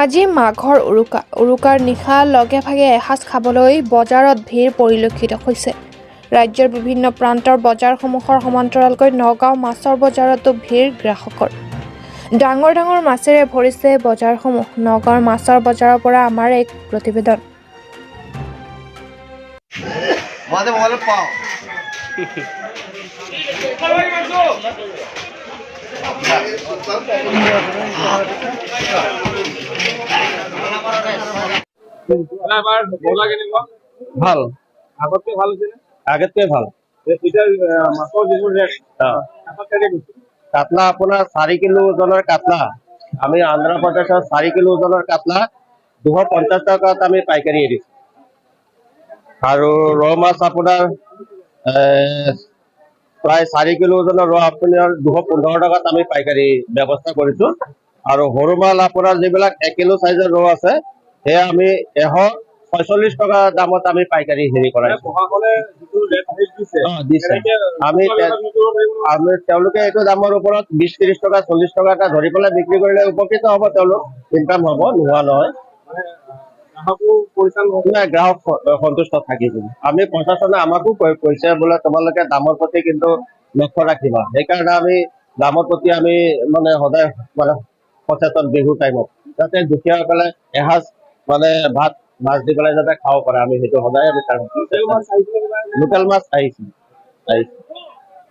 আজি মাঘৰ উৰুকাৰ নিশা লগে ভাগে এসাঁজ খাবলৈ বজাৰত ভিৰ পৰিলক্ষিত হৈছে। ৰাজ্যৰ বিভিন্ন প্ৰান্তৰ বজাৰসমূহৰ সমান্তৰালকৈ নগাঁও মাছৰ বজাৰতো ভিৰ গ্ৰাহকৰ। ডাঙৰ ডাঙৰ মাছেৰে ভৰিছে বজাৰসমূহ। নগাঁৱৰ মাছৰ বজাৰৰ পৰা আমাৰ এক প্ৰতিবেদন। ভাল আগতকৈ ভাল হৈছে আগতকৈ ভাল মাছৰ যিবোৰ ৰেট কাতলা আপোনাৰ 4 কিলো ওজনৰ কাতলা আমি অন্ধ্ৰপ্ৰদেশৰ 4 কিলো ওজনৰ কাতলা 250 টকাত আমি পাইকাৰী এৰিছো আৰু ৰৌ মাছ আপোনাৰ প্ৰায় 4 কিলো ওজনৰ ৰৌ আপোনাৰ 215 টকাত আমি পাইকাৰী ব্যৱস্থা কৰিছো আৰু সৰু মাল আপোনাৰ যিবিলাক 1 কিলো সাইজৰ ৰৌ আছে সেয়া আমি 146 টকা দামত আমি পাইকাৰী হেৰি কৰাইছো আমি তেওঁলোকে এইটো দামৰ ওপৰত 20-30 টকা 40 টকা এটা ধৰি পেলাই বিক্ৰী কৰিলে উপকৃত হ'ব, তেওঁলোক ইনকাম হ'ব, নোহোৱা নহয়। গ্ৰাহক সন্তুষ্ট থাকিব। আমি প্ৰশাসনে আমাকো কৈছে বোলে তোমালোকে দামৰ প্ৰতি কিন্তু লক্ষ্য ৰাখিবা, সেইকাৰণে আমি দামৰ প্ৰতি আমি মানে সদায় মানে সচেতন বিহু টাইমত যাতে দুখীয়াসকলে এসাঁজ মানে ভাত মাছ দি পেলাই যাতে খাব পাৰে, আমি সেইটো সদায় আমি লোকেল মাছ আহিছে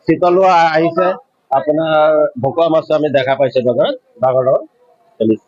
চিতলো আহিছে, আপোনাৰ ভকুৱা মাছো আমি দেখা পাইছো বজাৰত ডাঙৰ চলিছে।